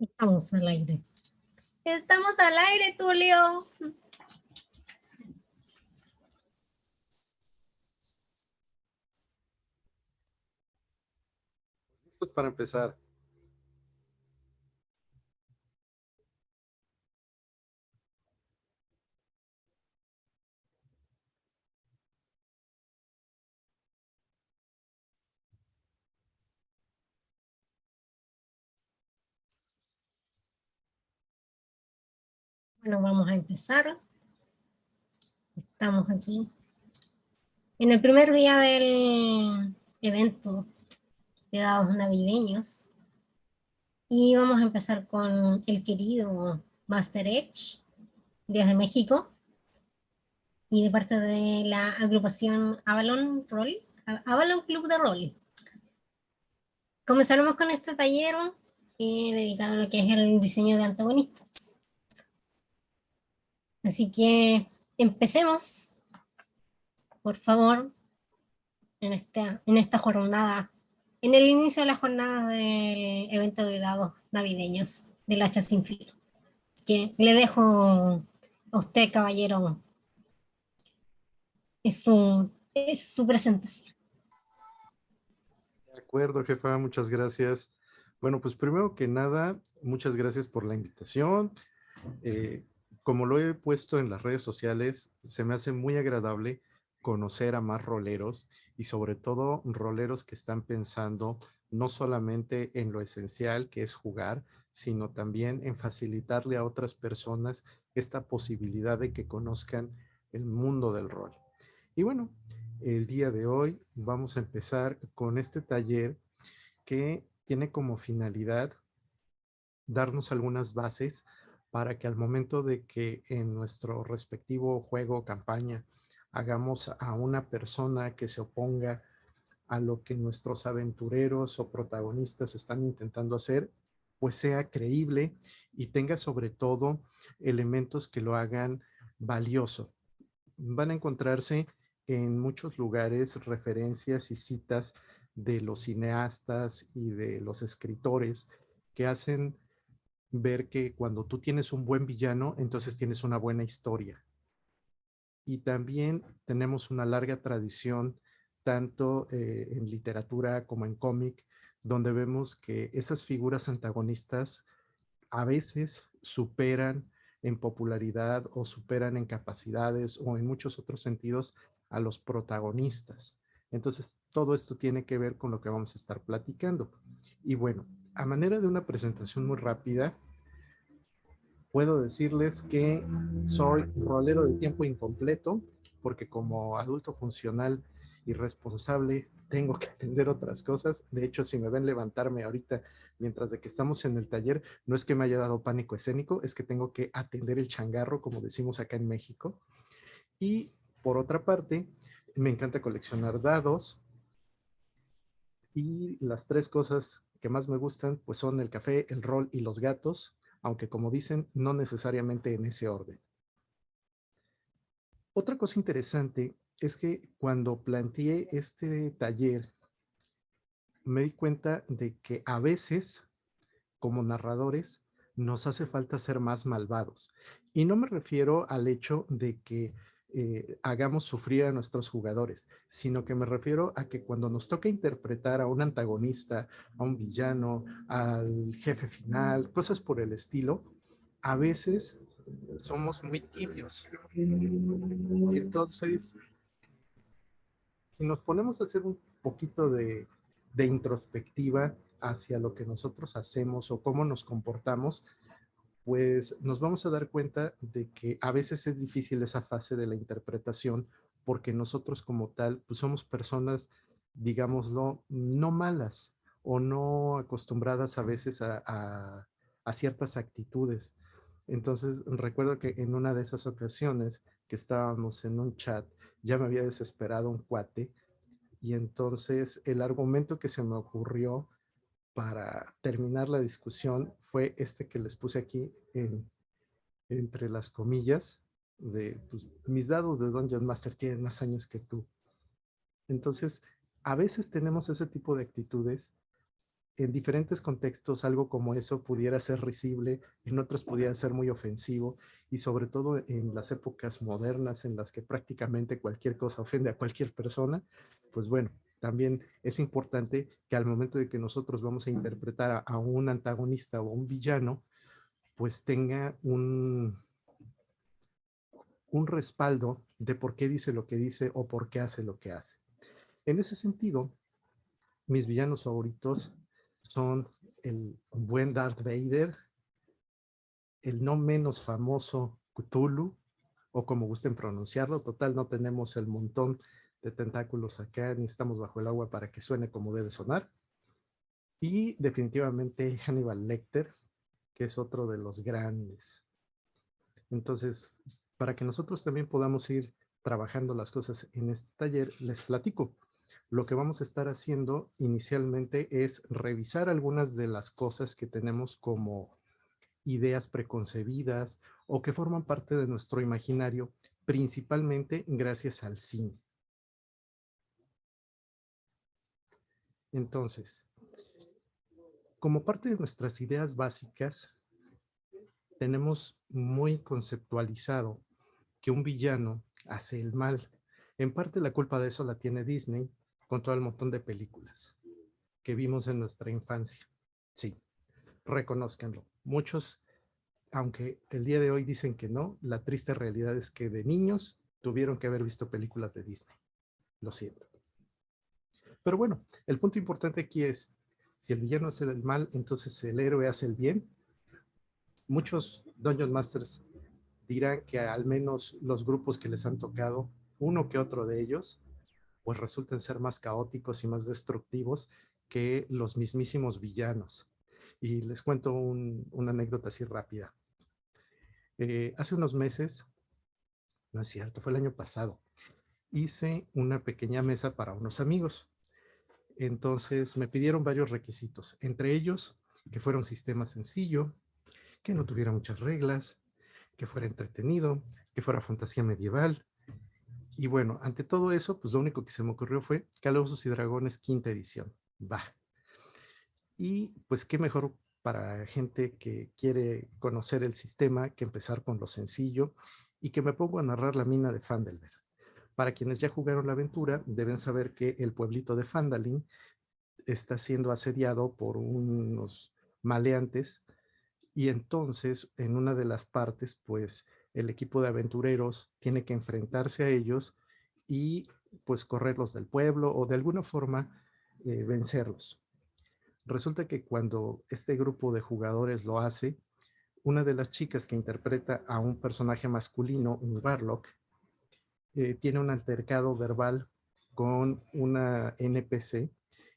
Estamos al aire. Estamos al aire, Tulio. Listos para empezar. Bueno, vamos a empezar. Estamos aquí en el primer día del evento de dados navideños. Y vamos a empezar con el querido Master Edge, desde México, y de parte de la agrupación Avalon Roll, Avalon Club de Roll. Comenzaremos con este taller dedicado a lo que es el diseño de antagonistas. Así que empecemos, por favor, en esta jornada, en el inicio de la jornada del evento de dados navideños del hacha sin filo. Así que le dejo a usted, caballero, es su presentación. De acuerdo, jefa, muchas gracias. Bueno, pues primero que nada, muchas gracias por la invitación. Eh, Como lo he puesto en las redes sociales, se me hace muy agradable conocer a más roleros y sobre todo roleros que están pensando no solamente en lo esencial que es jugar, sino también en facilitarle a otras personas esta posibilidad de que conozcan el mundo del rol. Y bueno, el día de hoy vamos a empezar con este taller que tiene como finalidad darnos algunas bases para que al momento de que en nuestro respectivo juego o campaña hagamos a una persona que se oponga a lo que nuestros aventureros o protagonistas están intentando hacer, pues sea creíble y tenga sobre todo elementos que lo hagan valioso. Van a encontrarse en muchos lugares referencias y citas de los cineastas y de los escritores que hacen ver que cuando tú tienes un buen villano, entonces tienes una buena historia. Y también tenemos una larga tradición, tanto en literatura como en cómic, donde vemos que esas figuras antagonistas a veces superan en popularidad o superan en capacidades o en muchos otros sentidos a los protagonistas. Entonces, todo esto tiene que ver con lo que vamos a estar platicando. Y bueno, a manera de una presentación muy rápida, puedo decirles que soy rolero de tiempo incompleto, porque como adulto funcional y responsable tengo que atender otras cosas. De hecho, si me ven levantarme ahorita mientras de que estamos en el taller, no es que me haya dado pánico escénico, es que tengo que atender el changarro, como decimos acá en México. Y por otra parte, me encanta coleccionar dados, y las tres cosas que más me gustan pues son el café, el rol y los gatos, aunque como dicen, no necesariamente en ese orden. Otra cosa interesante es que cuando planteé este taller, me di cuenta de que a veces, como narradores, nos hace falta ser más malvados. Y no me refiero al hecho de que hagamos sufrir a nuestros jugadores, sino que me refiero a que cuando nos toca interpretar a un antagonista, a un villano, al jefe final, cosas por el estilo, a veces somos muy tibios. Entonces, si nos ponemos a hacer un poquito de introspectiva hacia lo que nosotros hacemos o cómo nos comportamos, pues nos vamos a dar cuenta de que a veces es difícil esa fase de la interpretación porque nosotros como tal, pues somos personas, digámoslo, no malas o no acostumbradas a veces a ciertas actitudes. Entonces, recuerdo que en una de esas ocasiones que estábamos en un chat, ya me había desesperado un cuate y entonces el argumento que se me ocurrió para terminar la discusión fue este que les puse aquí entre las comillas de pues, mis dados de Dungeon Master tienen más años que tú. Entonces, a veces tenemos ese tipo de actitudes en diferentes contextos algo como eso pudiera ser risible, en otros pudiera ser muy ofensivo, y sobre todo en las épocas modernas en las que prácticamente cualquier cosa ofende a cualquier persona, pues bueno, también es importante que al momento de que nosotros vamos a interpretar a un antagonista o un villano, pues tenga un respaldo de por qué dice lo que dice o por qué hace lo que hace. En ese sentido, mis villanos favoritos son el buen Darth Vader, el no menos famoso Cthulhu, o como gusten pronunciarlo, total no tenemos el montón de tentáculos acá, ni estamos bajo el agua para que suene como debe sonar. Y definitivamente Hannibal Lecter, que es otro de los grandes. Entonces, para que nosotros también podamos ir trabajando las cosas en este taller, les platico. Lo que vamos a estar haciendo inicialmente es revisar algunas de las cosas que tenemos como ideas preconcebidas o que forman parte de nuestro imaginario, principalmente gracias al cine. Entonces, como parte de nuestras ideas básicas, tenemos muy conceptualizado que un villano hace el mal. En parte la culpa de eso la tiene Disney con todo el montón de películas que vimos en nuestra infancia. Sí, reconózcanlo. Muchos, aunque el día de hoy dicen que no, la triste realidad es que de niños tuvieron que haber visto películas de Disney. Lo siento. Pero bueno, el punto importante aquí es, si el villano hace el mal, entonces el héroe hace el bien. Muchos Dungeon Masters dirán que al menos los grupos que les han tocado, uno que otro de ellos, pues resultan ser más caóticos y más destructivos que los mismísimos villanos. Y les cuento una anécdota así rápida. Hace unos meses, no es cierto, fue el año pasado, hice una pequeña mesa para unos amigos. Entonces me pidieron varios requisitos, entre ellos que fuera un sistema sencillo, que no tuviera muchas reglas, que fuera entretenido, que fuera fantasía medieval. Y bueno, ante todo eso, pues lo único que se me ocurrió fue Calabozos y Dragones quinta edición. Va. Y pues qué mejor para gente que quiere conocer el sistema que empezar con lo sencillo y que me pongo a narrar la mina de Phandelver. Para quienes ya jugaron la aventura, deben saber que el pueblito de Phandalin está siendo asediado por unos maleantes y entonces en una de las partes, pues el equipo de aventureros tiene que enfrentarse a ellos y pues correrlos del pueblo o de alguna forma vencerlos. Resulta que cuando este grupo de jugadores lo hace, una de las chicas que interpreta a un personaje masculino, un Warlock, tiene un altercado verbal con una NPC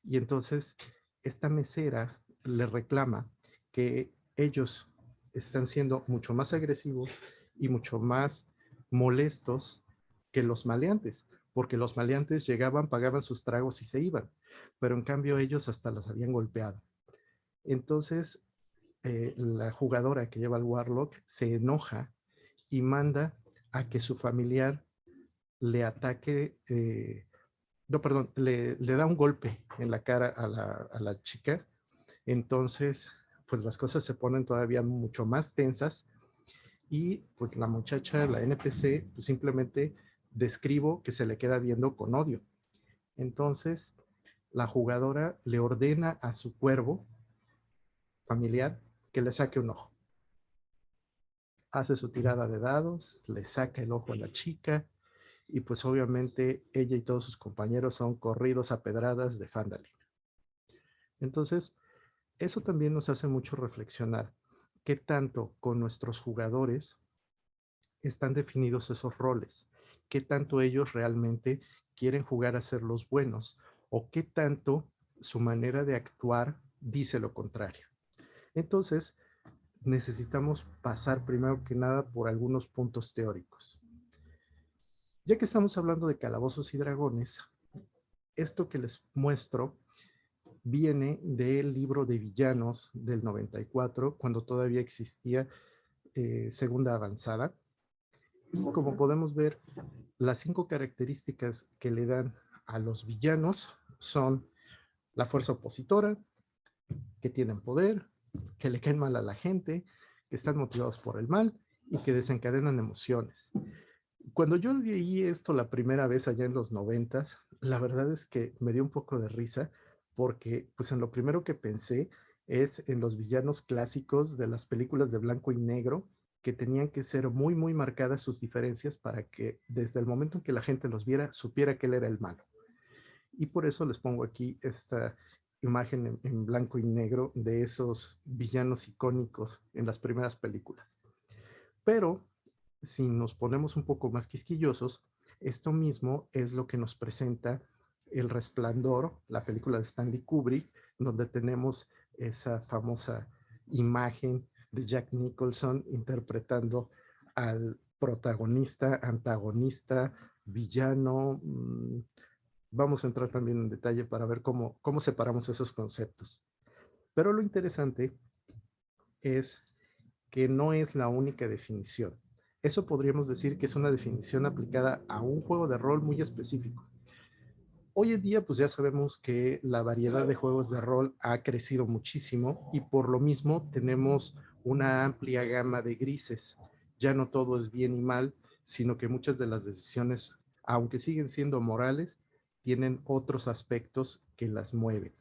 y entonces esta mesera le reclama que ellos están siendo mucho más agresivos y mucho más molestos que los maleantes, porque los maleantes llegaban, pagaban sus tragos y se iban, pero en cambio ellos hasta las habían golpeado. Entonces, la jugadora que lleva al Warlock se enoja y manda a que su familiar le ataque, no, perdón, le da un golpe en la cara a la chica. Entonces, pues las cosas se ponen todavía mucho más tensas y pues la muchacha, la NPC, pues simplemente describo que se le queda viendo con odio. Entonces, la jugadora le ordena a su cuervo familiar que le saque un ojo. Hace su tirada de dados, le saca el ojo a la chica y pues obviamente ella y todos sus compañeros son corridos a pedradas de Phandalin. Entonces, eso también nos hace mucho reflexionar qué tanto con nuestros jugadores están definidos esos roles, qué tanto ellos realmente quieren jugar a ser los buenos o qué tanto su manera de actuar dice lo contrario. Entonces, necesitamos pasar primero que nada por algunos puntos teóricos. Ya que estamos hablando de calabozos y dragones, esto que les muestro viene del libro de villanos del 94, cuando todavía existía segunda avanzada. Y como podemos ver, las 5 características que le dan a los villanos son la fuerza opositora, que tienen poder, que le caen mal a la gente, que están motivados por el mal y que desencadenan emociones. Cuando yo leí esto la primera vez allá en los 90s, la verdad es que me dio un poco de risa porque pues en lo primero que pensé es en los villanos clásicos de las películas de blanco y negro que tenían que ser muy, muy marcadas sus diferencias para que desde el momento en que la gente los viera, supiera que él era el malo. Y por eso les pongo aquí esta imagen en blanco y negro de esos villanos icónicos en las primeras películas. Pero si nos ponemos un poco más quisquillosos, esto mismo es lo que nos presenta El Resplandor, la película de Stanley Kubrick, donde tenemos esa famosa imagen de Jack Nicholson interpretando al protagonista, antagonista, villano. Vamos a entrar también en detalle para ver cómo separamos esos conceptos. Pero lo interesante es que no es la única definición. Eso podríamos decir que es una definición aplicada a un juego de rol muy específico. Hoy en día, pues ya sabemos que la variedad de juegos de rol ha crecido muchísimo y por lo mismo tenemos una amplia gama de grises. Ya no todo es bien y mal, sino que muchas de las decisiones, aunque siguen siendo morales, tienen otros aspectos que las mueven.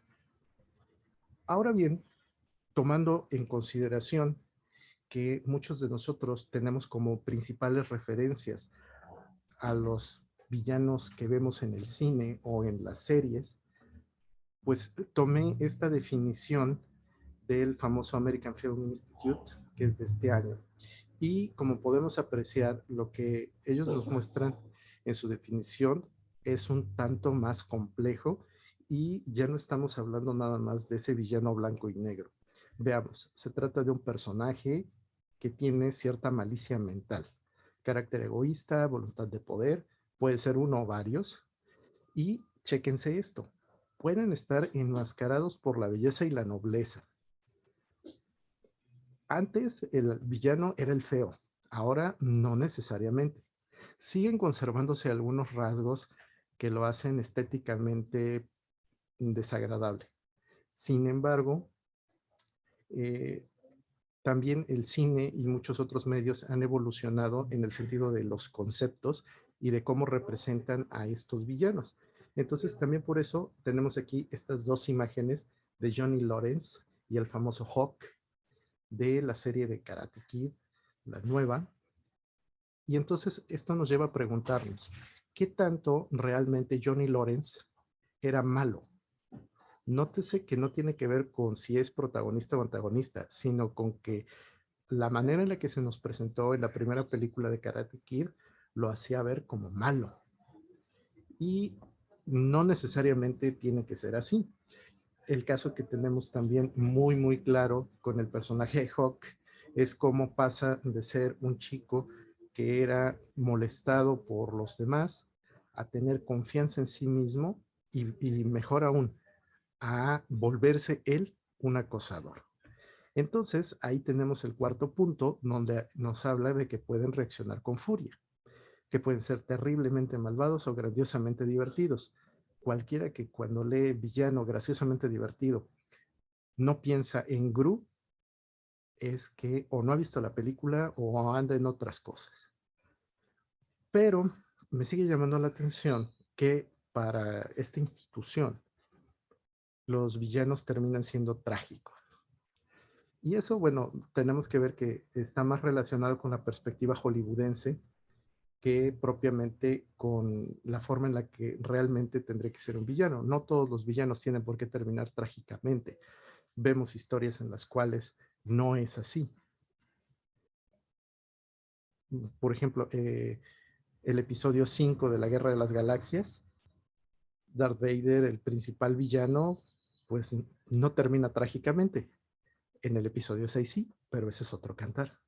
Ahora bien, tomando en consideración que muchos de nosotros tenemos como principales referencias a los villanos que vemos en el cine o en las series, pues tomé esta definición del famoso American Film Institute, que es de este año. Y como podemos apreciar, lo que ellos nos muestran en su definición es un tanto más complejo y ya no estamos hablando nada más de ese villano blanco y negro. Veamos, se trata de un personaje que tiene cierta malicia mental, carácter egoísta, voluntad de poder, puede ser uno o varios, y chéquense esto, pueden estar enmascarados por la belleza y la nobleza. Antes el villano era el feo, ahora no necesariamente. Siguen conservándose algunos rasgos que lo hacen estéticamente desagradable. Sin embargo, eh, también el cine y muchos otros medios han evolucionado en el sentido de los conceptos y de cómo representan a estos villanos. Entonces, también por eso tenemos aquí estas dos imágenes de Johnny Lawrence y el famoso Hawk de la serie de Karate Kid, la nueva. Y entonces esto nos lleva a preguntarnos, ¿qué tanto realmente Johnny Lawrence era malo? Nótese que no tiene que ver con si es protagonista o antagonista, sino con que la manera en la que se nos presentó en la primera película de Karate Kid lo hacía ver como malo. Y no necesariamente tiene que ser así. El caso que tenemos también muy, muy claro con el personaje de Hawk es cómo pasa de ser un chico que era molestado por los demás a tener confianza en sí mismo y mejor aún, a volverse él un acosador. Entonces, ahí tenemos el cuarto punto donde nos habla de que pueden reaccionar con furia, que pueden ser terriblemente malvados o grandiosamente divertidos. Cualquiera que cuando lee villano graciosamente divertido no piensa en Gru es que o no ha visto la película o anda en otras cosas. Pero me sigue llamando la atención que para esta institución los villanos terminan siendo trágicos. Y eso, bueno, tenemos que ver que está más relacionado con la perspectiva hollywoodense que propiamente con la forma en la que realmente tendría que ser un villano. No todos los villanos tienen por qué terminar trágicamente. Vemos historias en las cuales no es así. Por ejemplo, el episodio 5 de la Guerra de las Galaxias, Darth Vader, el principal villano, pues no termina trágicamente. En el episodio 6 sí, pero ese es otro cantar.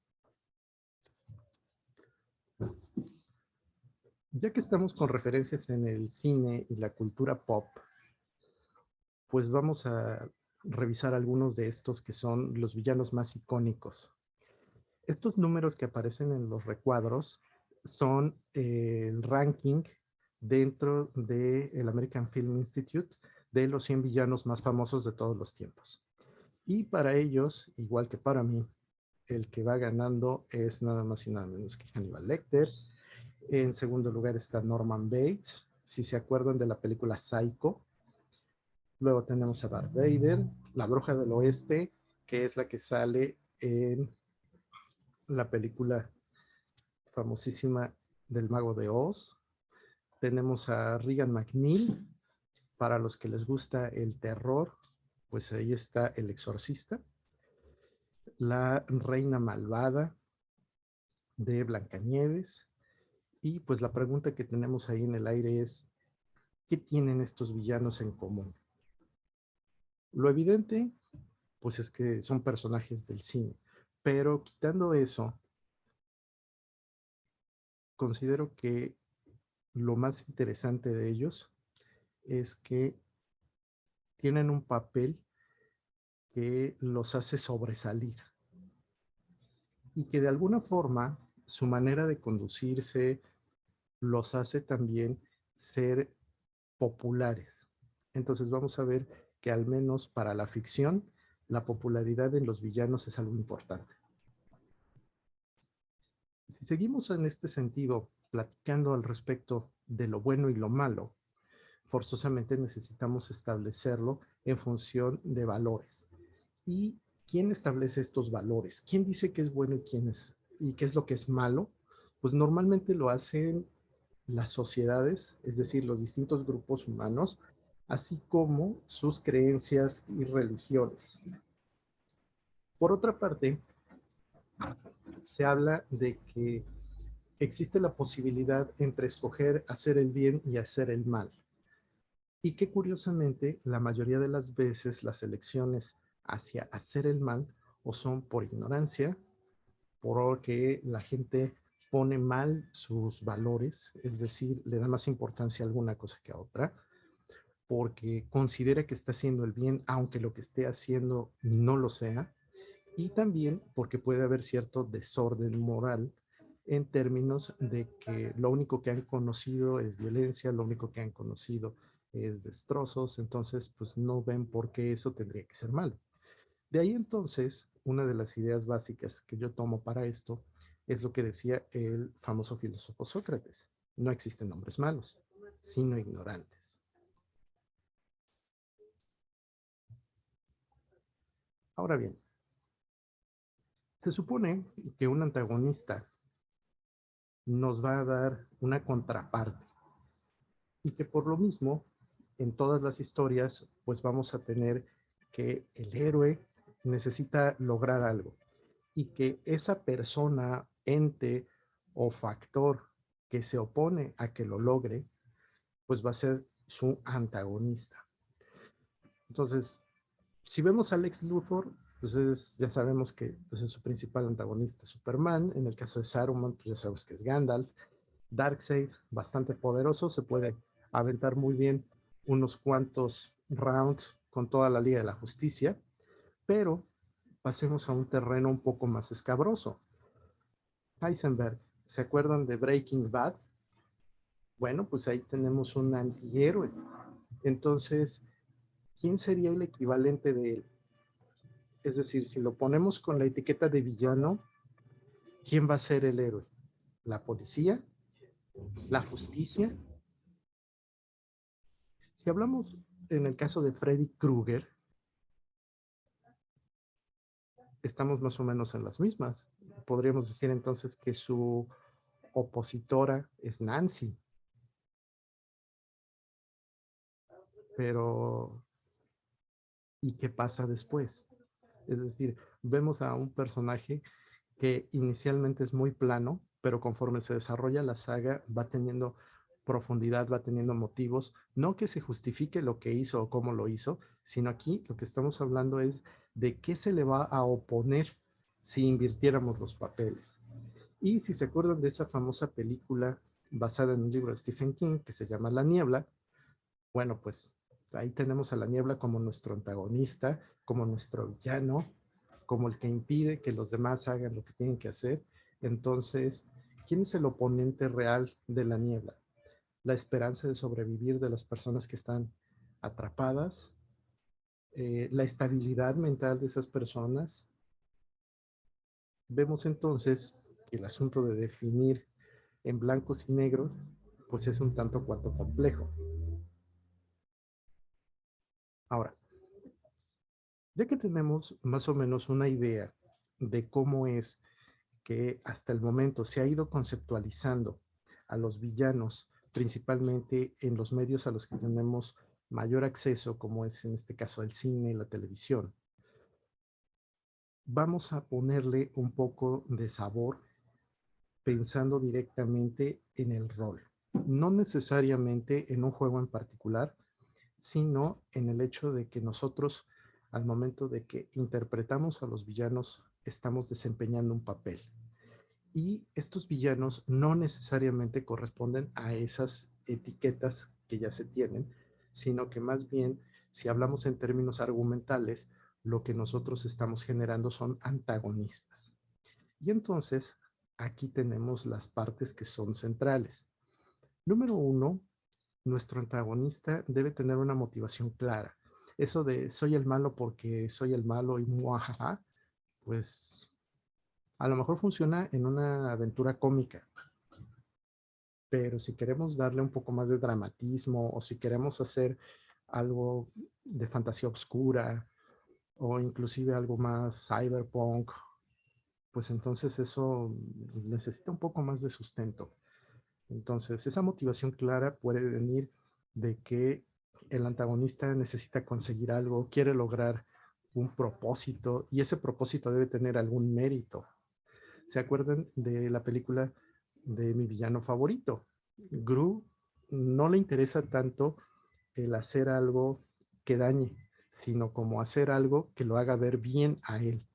Ya que estamos con referencias en el cine y la cultura pop, pues vamos a revisar algunos de estos que son los villanos más icónicos. Estos números que aparecen en los recuadros son el ranking dentro del American Film Institute de los 100 villanos más famosos de todos los tiempos. Y para ellos, igual que para mí, el que va ganando es nada más y nada menos que Hannibal Lecter. En segundo lugar está Norman Bates, si se acuerdan de la película Psycho. Luego tenemos a Darth Vader, la Bruja del Oeste, que es la que sale en la película famosísima del Mago de Oz. Tenemos a Regan McNeil, para los que les gusta el terror, pues ahí está El Exorcista. La Reina Malvada de Blancanieves. Y pues la pregunta que tenemos ahí en el aire es, ¿qué tienen estos villanos en común? Lo evidente, pues es que son personajes del cine, pero quitando eso, considero que lo más interesante de ellos es que tienen un papel que los hace sobresalir y que de alguna forma su manera de conducirse los hace también ser populares. Entonces vamos a ver que al menos para la ficción, la popularidad en los villanos es algo importante. Si seguimos en este sentido, platicando al respecto de lo bueno y lo malo, forzosamente necesitamos establecerlo en función de valores. ¿Y quién establece estos valores? ¿Quién dice qué es bueno y qué es lo que es malo? Pues normalmente lo hacen las sociedades, es decir, los distintos grupos humanos, así como sus creencias y religiones. Por otra parte, se habla de que existe la posibilidad entre escoger hacer el bien y hacer el mal. Y que curiosamente, la mayoría de las veces las elecciones hacia hacer el mal o son por ignorancia, porque la gente pone mal sus valores, es decir, le da más importancia a alguna cosa que a otra, porque considera que está haciendo el bien, aunque lo que esté haciendo no lo sea, y también porque puede haber cierto desorden moral en términos de que lo único que han conocido es violencia, lo único que han conocido es destrozos, entonces pues no ven por qué eso tendría que ser malo. De ahí entonces, una de las ideas básicas que yo tomo para esto es lo que decía el famoso filósofo Sócrates. No existen hombres malos, sino ignorantes. Ahora bien, se supone que un antagonista nos va a dar una contraparte y que por lo mismo en todas las historias pues vamos a tener que el héroe necesita lograr algo y que esa persona, ente o factor que se opone a que lo logre pues va a ser su antagonista. Entonces, si vemos a Lex Luthor, pues ya sabemos que pues es su principal antagonista Superman. En el caso de Saruman, pues ya sabemos que es Gandalf. Darkseid, bastante poderoso, se puede aventar muy bien unos cuantos rounds con toda la Liga de la Justicia, pero pasemos a un terreno un poco más escabroso. Heisenberg, ¿se acuerdan de Breaking Bad? Bueno, pues ahí tenemos un antihéroe. Entonces, ¿quién sería el equivalente de él? Es decir, si lo ponemos con la etiqueta de villano, ¿quién va a ser el héroe? ¿La policía? ¿La justicia? Si hablamos en el caso de Freddy Krueger, estamos más o menos en las mismas. Podríamos decir entonces que su opositora es Nancy. Pero, ¿y qué pasa después? Es decir, vemos a un personaje que inicialmente es muy plano, pero conforme se desarrolla la saga va teniendo profundidad, va teniendo motivos, no que se justifique lo que hizo o cómo lo hizo, sino aquí lo que estamos hablando es de qué se le va a oponer si invirtiéramos los papeles. Y si se acuerdan de esa famosa película basada en un libro de Stephen King que se llama La Niebla, bueno, pues ahí tenemos a la niebla como nuestro antagonista, como nuestro villano, como el que impide que los demás hagan lo que tienen que hacer. Entonces, ¿quién es el oponente real de la niebla? La esperanza de sobrevivir de las personas que están atrapadas, la estabilidad mental de esas personas. Vemos entonces que el asunto de definir en blancos y negros, pues es un tanto cuanto complejo. Ahora, ya que tenemos más o menos una idea de cómo es que hasta el momento se ha ido conceptualizando a los villanos, principalmente en los medios a los que tenemos mayor acceso, como es en este caso el cine y la televisión, vamos a ponerle un poco de sabor pensando directamente en el rol. No necesariamente en un juego en particular, sino en el hecho de que nosotros, al momento de que interpretamos a los villanos, estamos desempeñando un papel. Y estos villanos no necesariamente corresponden a esas etiquetas que ya se tienen, sino que más bien, si hablamos en términos argumentales, lo que nosotros estamos generando son antagonistas. Y entonces, aquí tenemos las partes que son centrales. Número uno, nuestro antagonista debe tener una motivación clara. Eso de soy el malo porque soy el malo y muajaja, pues a lo mejor funciona en una aventura cómica, pero si queremos darle un poco más de dramatismo o si queremos hacer algo de fantasía oscura o inclusive algo más cyberpunk, pues entonces eso necesita un poco más de sustento. Entonces, esa motivación clara puede venir de que el antagonista necesita conseguir algo, quiere lograr un propósito y ese propósito debe tener algún mérito. ¿Se acuerdan de la película de mi villano favorito? Gru no le interesa tanto el hacer algo que dañe, sino como hacer algo que lo haga ver bien a él.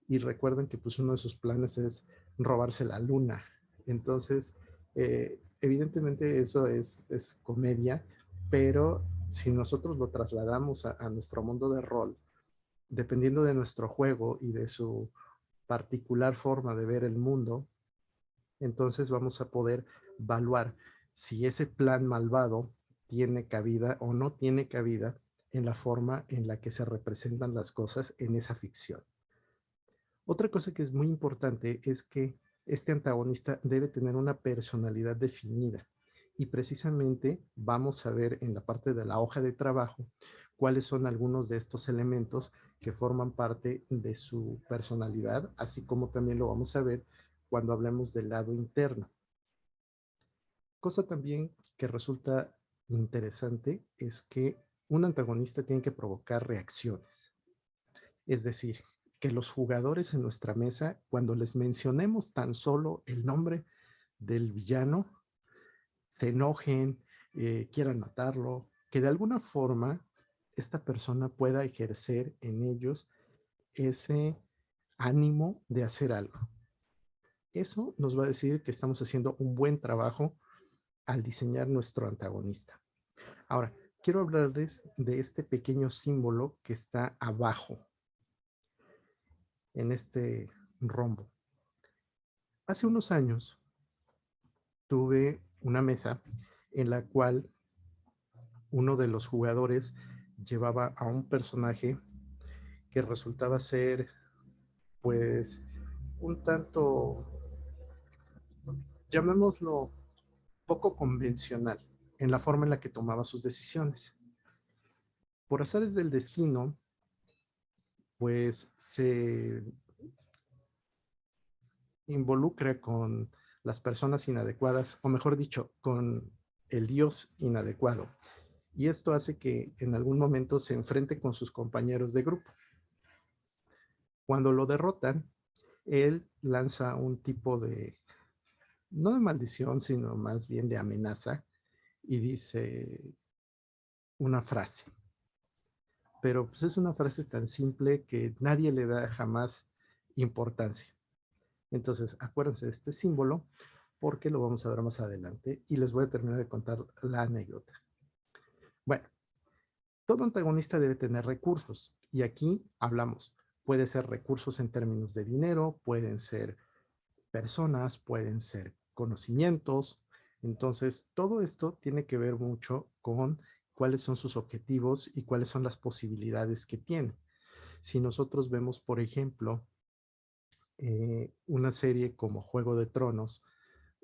Y recuerden que pues uno de sus planes es robarse la luna. Entonces, evidentemente eso es comedia, pero si nosotros lo trasladamos a nuestro mundo de rol, dependiendo de nuestro juego y de su particular forma de ver el mundo, entonces vamos a poder evaluar si ese plan malvado tiene cabida o no tiene cabida en la forma en la que se representan las cosas en esa ficción. Otra cosa que es muy importante es que este antagonista debe tener una personalidad definida y precisamente vamos a ver en la parte de la hoja de trabajo cuáles son algunos de estos elementos que forman parte de su personalidad, así como también lo vamos a ver cuando hablemos del lado interno. Cosa también que resulta interesante es que un antagonista tiene que provocar reacciones. Es decir, que los jugadores en nuestra mesa, cuando les mencionemos tan solo el nombre del villano, se enojen, quieran matarlo, que de alguna forma esta persona pueda ejercer en ellos ese ánimo de hacer algo. Eso nos va a decir que estamos haciendo un buen trabajo al diseñar nuestro antagonista. Ahora, quiero hablarles de este pequeño símbolo que está abajo en este rombo. Hace unos años tuve una mesa en la cual uno de los jugadores llevaba a un personaje que resultaba ser, pues, un tanto, llamémoslo, poco convencional en la forma en la que tomaba sus decisiones. Por azares del destino, pues se involucra con las personas inadecuadas, o mejor dicho, con el Dios inadecuado. Y esto hace que en algún momento se enfrente con sus compañeros de grupo. Cuando lo derrotan, él lanza un tipo de, no de maldición, sino más bien de amenaza, y dice una frase. Pero pues es una frase tan simple que nadie le da jamás importancia. Entonces, acuérdense de este símbolo porque lo vamos a ver más adelante y les voy a terminar de contar la anécdota. Bueno, todo antagonista debe tener recursos y aquí hablamos, puede ser recursos en términos de dinero, pueden ser personas, pueden ser conocimientos. Entonces, todo esto tiene que ver mucho con cuáles son sus objetivos y cuáles son las posibilidades que tiene. Si nosotros vemos, por ejemplo, una serie como Juego de Tronos,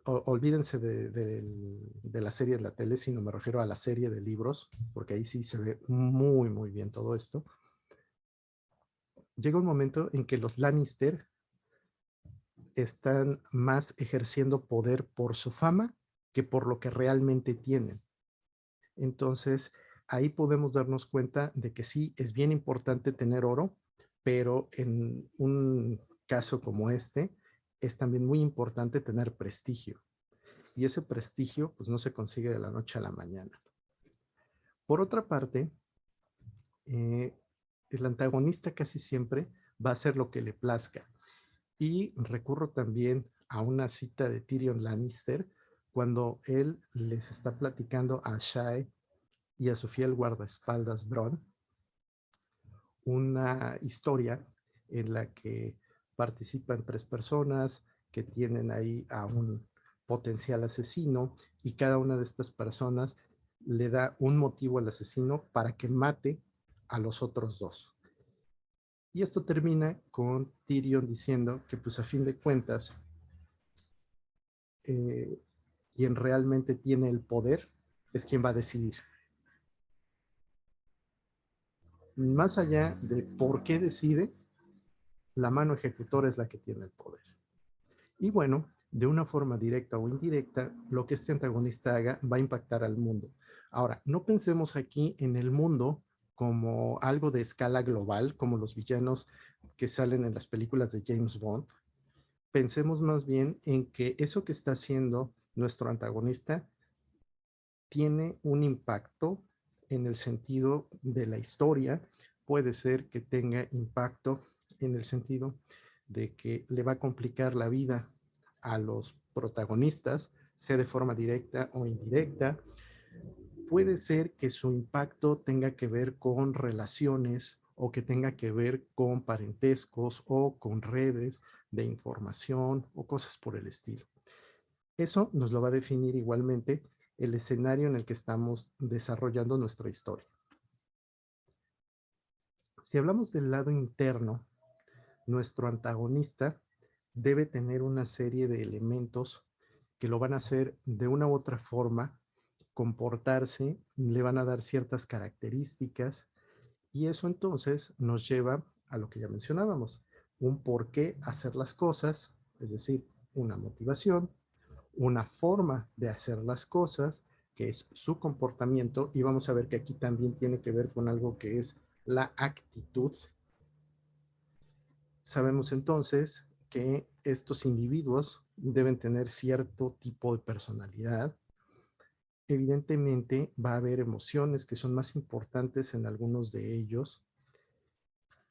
olvídense de la serie de la tele, sino me refiero a la serie de libros, porque ahí sí se ve muy, muy bien todo esto. Llega un momento en que los Lannister están más ejerciendo poder por su fama que por lo que realmente tienen. Entonces, ahí podemos darnos cuenta de que sí, es bien importante tener oro, pero en un caso como este, es también muy importante tener prestigio. Y ese prestigio, pues no se consigue de la noche a la mañana. Por otra parte, el antagonista casi siempre va a hacer lo que le plazca. Y recurro también a una cita de Tyrion Lannister cuando él les está platicando a Shae y a su fiel guardaespaldas Bronn una historia en la que participan 3 personas que tienen ahí a un potencial asesino y cada una de estas personas le da un motivo al asesino para que mate a los otros 2. Y esto termina con Tyrion diciendo que pues a fin de cuentas quien realmente tiene el poder es quien va a decidir. Más allá de por qué decide, la mano ejecutora es la que tiene el poder. Y bueno, de una forma directa o indirecta, lo que este antagonista haga va a impactar al mundo. Ahora, no pensemos aquí en el mundo como algo de escala global, como los villanos que salen en las películas de James Bond. Pensemos más bien en que eso que está haciendo nuestro antagonista tiene un impacto en el sentido de la historia, puede ser que tenga impacto en el sentido de que le va a complicar la vida a los protagonistas, sea de forma directa o indirecta. Puede ser que su impacto tenga que ver con relaciones o que tenga que ver con parentescos o con redes de información o cosas por el estilo. Eso nos lo va a definir igualmente el escenario en el que estamos desarrollando nuestra historia. Si hablamos del lado interno, nuestro antagonista debe tener una serie de elementos que lo van a hacer de una u otra forma comportarse, le van a dar ciertas características y eso entonces nos lleva a lo que ya mencionábamos, un por qué hacer las cosas, es decir, una motivación, una forma de hacer las cosas, que es su comportamiento, y vamos a ver que aquí también tiene que ver con algo que es la actitud. Sabemos entonces que estos individuos deben tener cierto tipo de personalidad. Evidentemente va a haber emociones que son más importantes en algunos de ellos.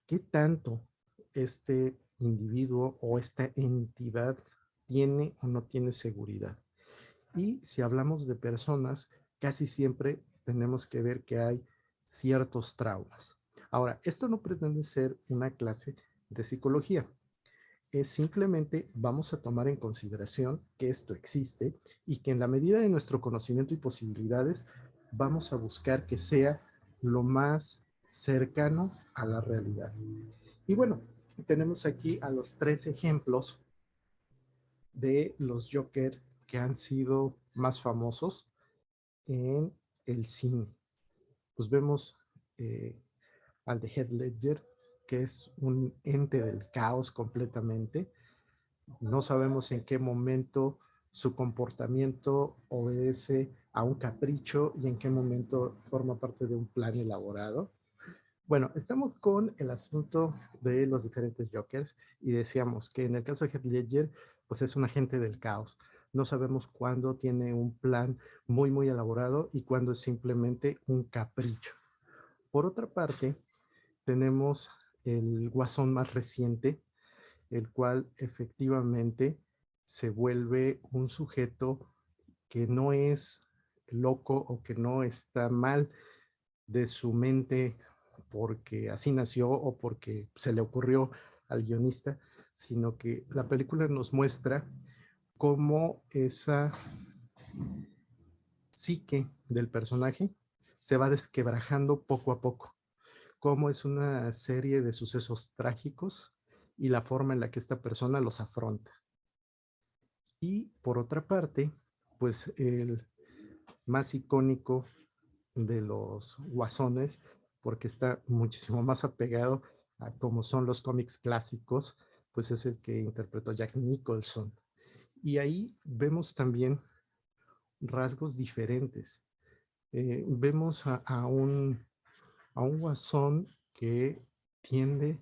¿Qué tanto este individuo o esta entidad tiene o no tiene seguridad? Y si hablamos de personas, casi siempre tenemos que ver que hay ciertos traumas. Ahora, esto no pretende ser una clase de psicología. Es simplemente vamos a tomar en consideración que esto existe y que en la medida de nuestro conocimiento y posibilidades vamos a buscar que sea lo más cercano a la realidad. Y bueno, tenemos aquí a los 3 ejemplos de los Joker que han sido más famosos en el cine. Pues vemos al de Heath Ledger, que es un ente del caos completamente. No sabemos en qué momento su comportamiento obedece a un capricho y en qué momento forma parte de un plan elaborado. Bueno, estamos con el asunto de los diferentes Jokers y decíamos que en el caso de Heath Ledger, pues es un agente del caos. No sabemos cuándo tiene un plan muy, muy elaborado y cuándo es simplemente un capricho. Por otra parte, tenemos el Guasón más reciente, el cual efectivamente se vuelve un sujeto que no es loco o que no está mal de su mente porque así nació o porque se le ocurrió al guionista, sino que la película nos muestra cómo esa psique del personaje se va desquebrajando poco a poco, cómo es una serie de sucesos trágicos y la forma en la que esta persona los afronta. Y por otra parte, pues el más icónico de los guasones, porque está muchísimo más apegado a como son los cómics clásicos, pues es el que interpretó Jack Nicholson. Y ahí vemos también rasgos diferentes. Vemos a un guasón que tiende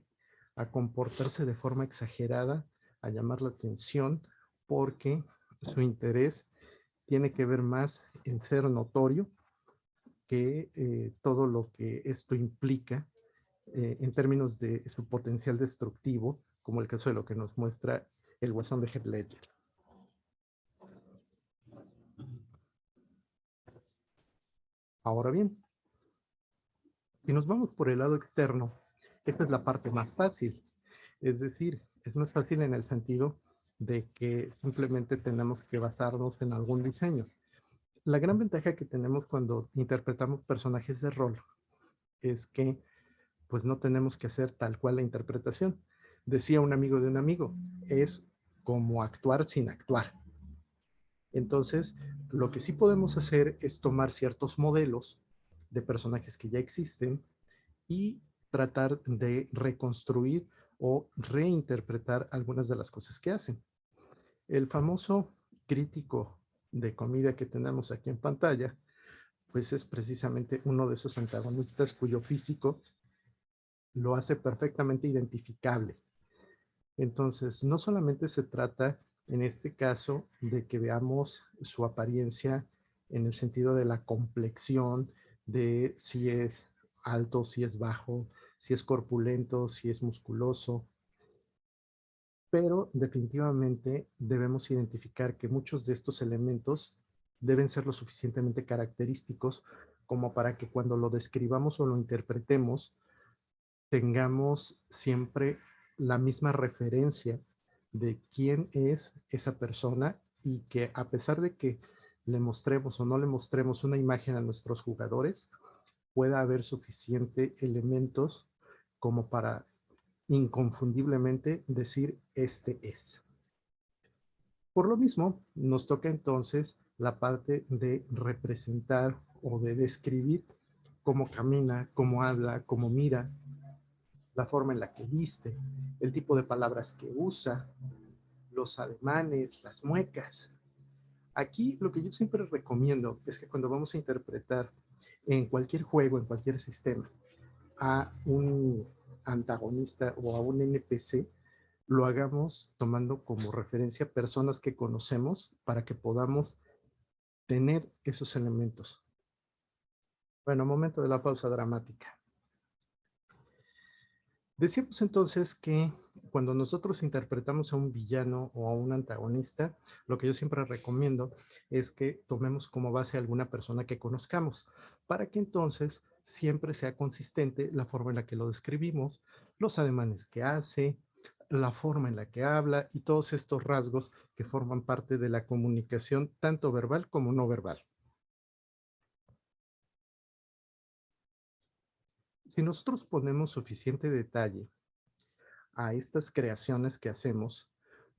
a comportarse de forma exagerada, a llamar la atención, porque su interés tiene que ver más en ser notorio que todo lo que esto implica en términos de su potencial destructivo, como el caso de lo que nos muestra el Guasón de Heath Ledger. Ahora bien, si nos vamos por el lado externo, esta es la parte más fácil. Es decir, es más fácil en el sentido de que simplemente tenemos que basarnos en algún diseño. La gran ventaja que tenemos cuando interpretamos personajes de rol es que pues no tenemos que hacer tal cual la interpretación. Decía un amigo de un amigo, es como actuar sin actuar. Entonces, lo que sí podemos hacer es tomar ciertos modelos de personajes que ya existen y tratar de reconstruir o reinterpretar algunas de las cosas que hacen. El famoso crítico de comida que tenemos aquí en pantalla, pues es precisamente uno de esos antagonistas cuyo físico lo hace perfectamente identificable. Entonces, no solamente se trata, en este caso, de que veamos su apariencia en el sentido de la complexión, de si es alto, si es bajo, si es corpulento, si es musculoso, pero definitivamente debemos identificar que muchos de estos elementos deben ser lo suficientemente característicos como para que cuando lo describamos o lo interpretemos, tengamos siempre la misma referencia de quién es esa persona y que a pesar de que le mostremos o no le mostremos una imagen a nuestros jugadores, pueda haber suficiente elementos como para inconfundiblemente decir este es. Por lo mismo, nos toca entonces la parte de representar o de describir cómo camina, cómo habla, cómo mira, la forma en la que viste, el tipo de palabras que usa, los ademanes, las muecas. Aquí lo que yo siempre recomiendo es que cuando vamos a interpretar en cualquier juego, en cualquier sistema, a un antagonista o a un NPC, lo hagamos tomando como referencia personas que conocemos para que podamos tener esos elementos. Bueno, momento de la pausa dramática. Decíamos entonces que cuando nosotros interpretamos a un villano o a un antagonista, lo que yo siempre recomiendo es que tomemos como base a alguna persona que conozcamos, para que entonces siempre sea consistente la forma en la que lo describimos, los ademanes que hace, la forma en la que habla y todos estos rasgos que forman parte de la comunicación tanto verbal como no verbal. Si nosotros ponemos suficiente detalle a estas creaciones que hacemos,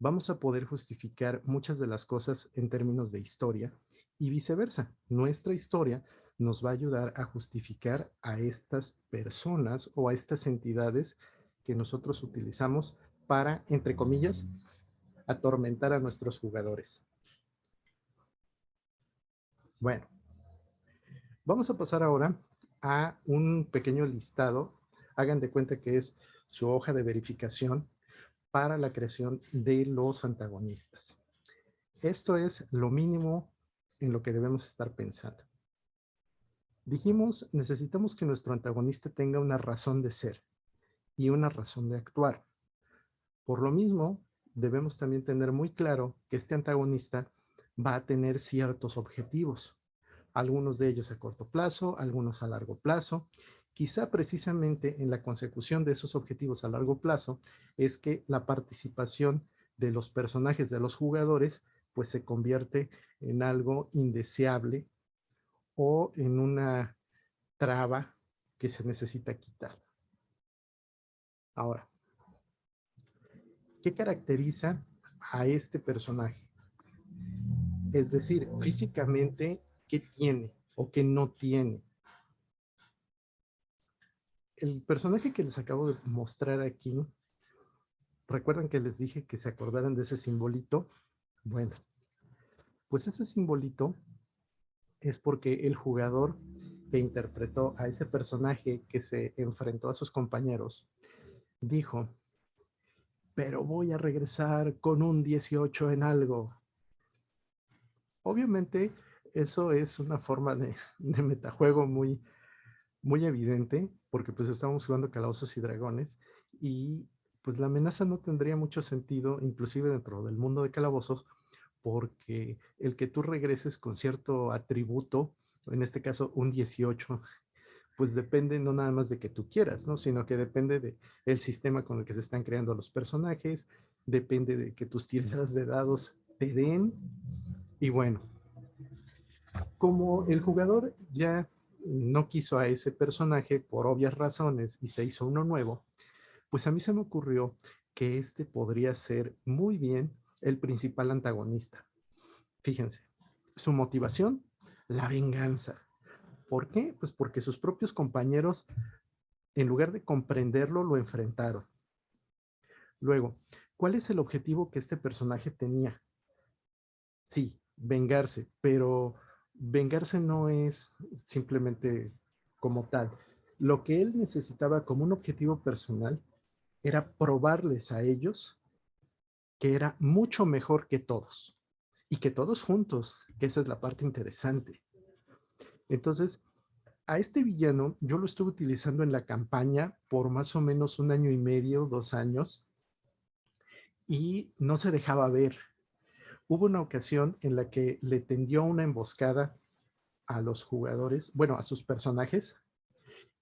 vamos a poder justificar muchas de las cosas en términos de historia y viceversa. Nuestra historia nos va a ayudar a justificar a estas personas o a estas entidades que nosotros utilizamos para, entre comillas, atormentar a nuestros jugadores. Bueno, vamos a pasar ahora a un pequeño listado. Hagan de cuenta que es su hoja de verificación para la creación de los antagonistas. Esto es lo mínimo en lo que debemos estar pensando. Dijimos, necesitamos que nuestro antagonista tenga una razón de ser y una razón de actuar. Por lo mismo, debemos también tener muy claro que este antagonista va a tener ciertos objetivos, algunos de ellos a corto plazo, algunos a largo plazo. Quizá precisamente en la consecución de esos objetivos a largo plazo es que la participación de los personajes, de los jugadores, pues se convierte en algo indeseable o en una traba que se necesita quitar. Ahora, ¿qué caracteriza a este personaje? Es decir, físicamente, ¿qué tiene o qué no tiene? El personaje que les acabo de mostrar aquí, ¿recuerdan que les dije que se acordaran de ese simbolito? Bueno, pues ese simbolito es porque el jugador que interpretó a ese personaje que se enfrentó a sus compañeros dijo, pero voy a regresar con un 18 en algo. Obviamente, eso es una forma de metajuego muy evidente, porque pues estamos jugando Calabozos y Dragones, y pues la amenaza no tendría mucho sentido, inclusive dentro del mundo de Calabozos, porque el que tú regreses con cierto atributo, en este caso un 18, pues depende no nada más de que tú quieras, ¿no? Sino que depende del sistema con el que se están creando los personajes, depende de que tus tiradas de dados te den, y bueno, como el jugador ya no quiso a ese personaje por obvias razones y se hizo uno nuevo, pues a mí se me ocurrió que este podría ser muy bien el principal antagonista. Fíjense, su motivación, la venganza. ¿Por qué? Pues porque sus propios compañeros, en lugar de comprenderlo, lo enfrentaron. Luego, ¿cuál es el objetivo que este personaje tenía? Sí, vengarse, pero vengarse no es simplemente como tal. Lo que él necesitaba como un objetivo personal era probarles a ellos que era mucho mejor que todos y que todos juntos, que esa es la parte interesante. Entonces, a este villano yo lo estuve utilizando en la campaña por más o menos 1 año y medio, 2 años, y no se dejaba ver. Hubo una ocasión en la que le tendió una emboscada a los jugadores, bueno, a sus personajes,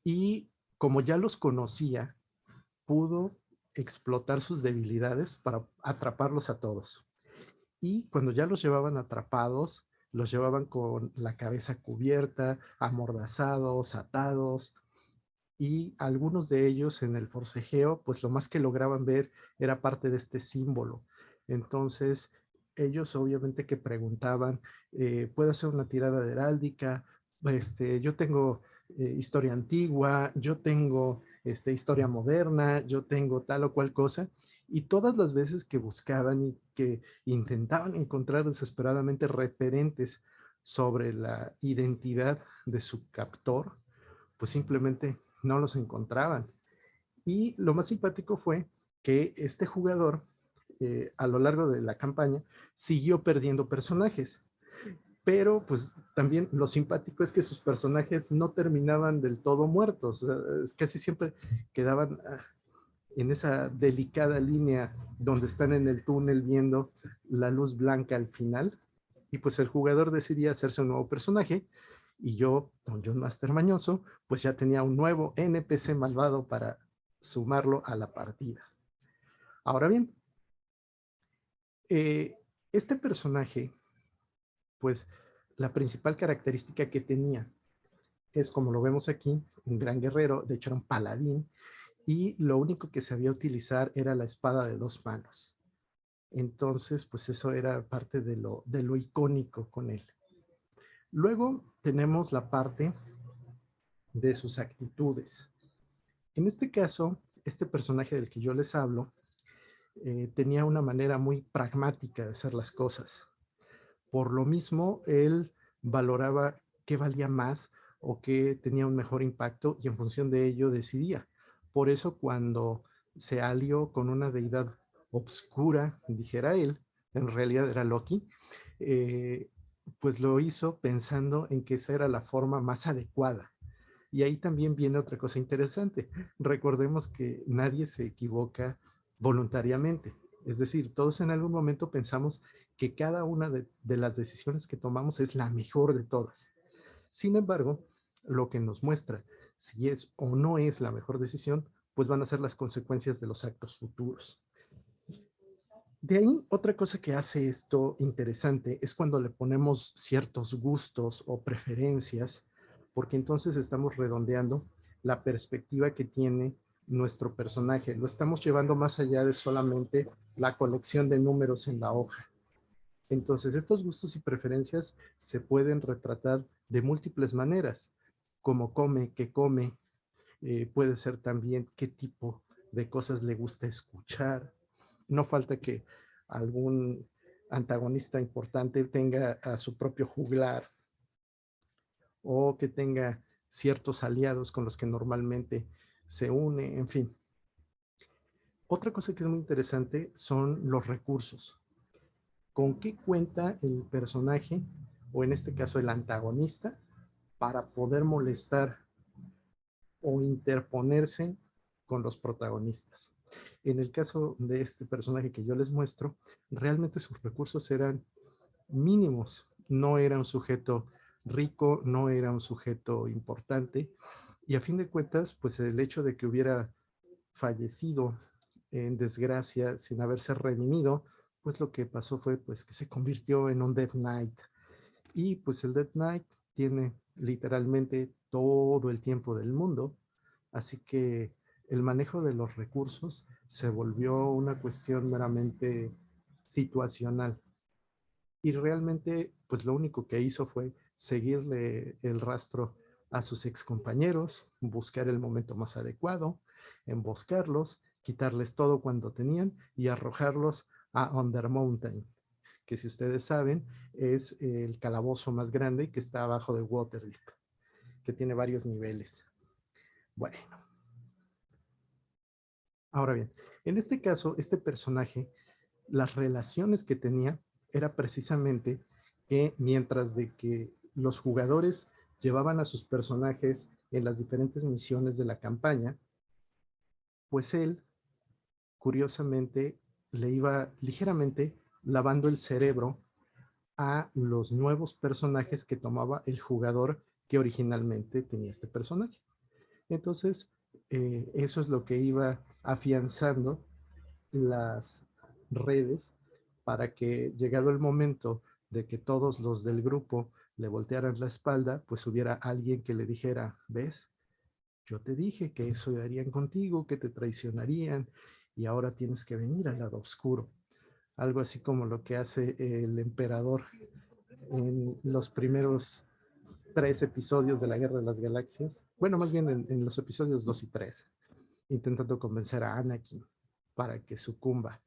y como ya los conocía, pudo explotar sus debilidades para atraparlos a todos. Y cuando ya los llevaban atrapados, los llevaban con la cabeza cubierta, amordazados, atados, y algunos de ellos en el forcejeo, pues lo más que lograban ver era parte de este símbolo. Entonces, ellos obviamente que preguntaban, ¿puedo hacer una tirada de heráldica? Yo tengo historia antigua, yo tengo historia moderna, yo tengo tal o cual cosa. Y todas las veces que buscaban y que intentaban encontrar desesperadamente referentes sobre la identidad de su captor, pues simplemente no los encontraban. Y lo más simpático fue que este jugador, a lo largo de la campaña, siguió perdiendo personajes. Pero pues también lo simpático es que sus personajes no terminaban del todo muertos. Casi siempre quedaban en esa delicada línea donde están en el túnel viendo la luz blanca al final. Y pues el jugador decidía hacerse un nuevo personaje y yo, don John Master Mañoso, pues ya tenía un nuevo NPC malvado para sumarlo a la partida. Ahora bien, este personaje, pues la principal característica que tenía es, como lo vemos aquí, un gran guerrero, de hecho era un paladín, y lo único que sabía utilizar era la espada de 2 manos. Entonces, pues eso era parte de lo icónico con él. Luego tenemos la parte de sus actitudes. En este caso, este personaje del que yo les hablo tenía una manera muy pragmática de hacer las cosas. Por lo mismo, él valoraba qué valía más o qué tenía un mejor impacto y en función de ello decidía. Por eso cuando se alió con una deidad obscura, dijera él, en realidad era Loki, eh, pues lo hizo pensando en que esa era la forma más adecuada. Y ahí también viene otra cosa interesante. Recordemos que nadie se equivoca voluntariamente. Es decir, todos en algún momento pensamos que cada una de las decisiones que tomamos es la mejor de todas. Sin embargo, lo que nos muestra si es o no es la mejor decisión, pues van a ser las consecuencias de los actos futuros. De ahí, otra cosa que hace esto interesante es cuando le ponemos ciertos gustos o preferencias porque entonces estamos redondeando la perspectiva que tiene nuestro personaje. Lo estamos llevando más allá de solamente la colección de números en la hoja. Entonces, estos gustos y preferencias se pueden retratar de múltiples maneras, como come, qué come, puede ser también qué tipo de cosas le gusta escuchar. No falta que algún antagonista importante tenga a su propio juglar o que tenga ciertos aliados con los que normalmente se une, en fin. Otra cosa que es muy interesante son los recursos. ¿Con qué cuenta el personaje, o en este caso el antagonista, para poder molestar o interponerse con los protagonistas? En el caso de este personaje que yo les muestro, realmente sus recursos eran mínimos. No era un sujeto rico, no era un sujeto importante, y a fin de cuentas, pues el hecho de que hubiera fallecido en desgracia sin haberse redimido, pues lo que pasó fue pues que se convirtió en un Death Knight. Y pues el Death Knight tiene literalmente todo el tiempo del mundo, así que el manejo de los recursos se volvió una cuestión meramente situacional. Y realmente, pues lo único que hizo fue seguirle el rastro a sus excompañeros, buscar el momento más adecuado, emboscarlos, quitarles todo cuando tenían y arrojarlos a Under Mountain, que si ustedes saben, es el calabozo más grande que está abajo de Waterdeep, que tiene varios niveles. Bueno, ahora bien, en este caso, este personaje, las relaciones que tenía era precisamente que mientras de que los jugadores llevaban a sus personajes en las diferentes misiones de la campaña, pues él, curiosamente, le iba ligeramente lavando el cerebro a los nuevos personajes que tomaba el jugador que originalmente tenía este personaje. Entonces, eso es lo que iba afianzando las redes para que llegado el momento de que todos los del grupo le voltearan la espalda, pues hubiera alguien que le dijera, ¿ves? Yo te dije que eso harían contigo, que te traicionarían y ahora tienes que venir al lado oscuro. Algo así como lo que hace el emperador en los primeros 3 episodios de la Guerra de las Galaxias. Bueno, más bien en los episodios 2 y 3, intentando convencer a Anakin para que sucumba.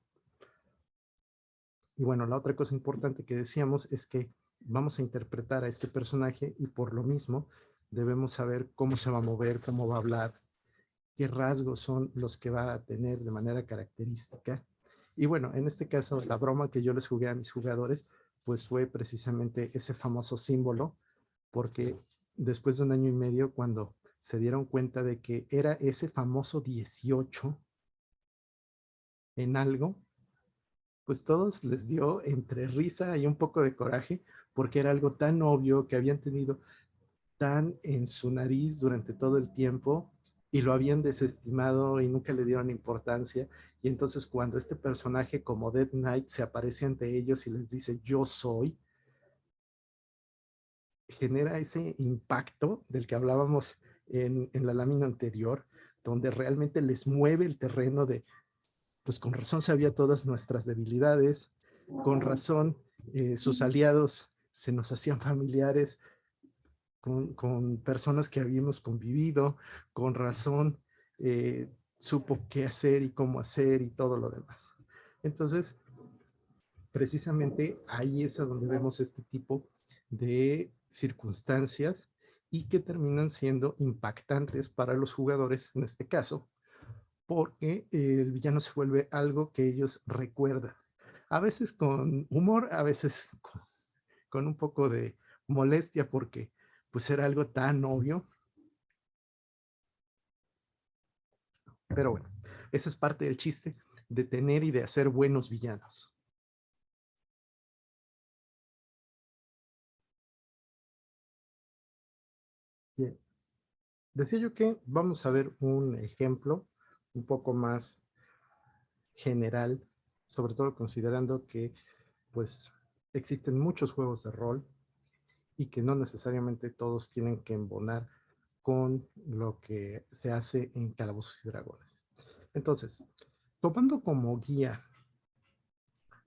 Y bueno, la otra cosa importante que decíamos es que vamos a interpretar a este personaje y por lo mismo debemos saber cómo se va a mover, cómo va a hablar, qué rasgos son los que va a tener de manera característica. Y bueno, en este caso, la broma que yo les jugué a mis jugadores, pues fue precisamente ese famoso símbolo, porque después de 1 año y medio, cuando se dieron cuenta de que era ese famoso 18 en algo, pues todos les dio entre risa y un poco de coraje, porque era algo tan obvio que habían tenido tan en su nariz durante todo el tiempo y lo habían desestimado y nunca le dieron importancia. Y entonces cuando este personaje como Death Knight se aparece ante ellos y les dice yo soy, genera ese impacto del que hablábamos en la lámina anterior, donde realmente les mueve el terreno de, pues con razón sabía todas nuestras debilidades, con razón sus aliados se nos hacían familiares con personas que habíamos convivido, con razón supo qué hacer y cómo hacer y todo lo demás. Entonces, precisamente ahí es a donde vemos este tipo de circunstancias y que terminan siendo impactantes para los jugadores en este caso, porque el villano se vuelve algo que ellos recuerdan. A veces con humor, a veces con un poco de molestia, porque pues era algo tan obvio. Pero bueno, esa es parte del chiste de tener y de hacer buenos villanos. Bien, decía yo que vamos a ver un ejemplo un poco más general, sobre todo considerando que pues existen muchos juegos de rol y que no necesariamente todos tienen que embonar con lo que se hace en Calabozos y Dragones. Entonces, tomando como guía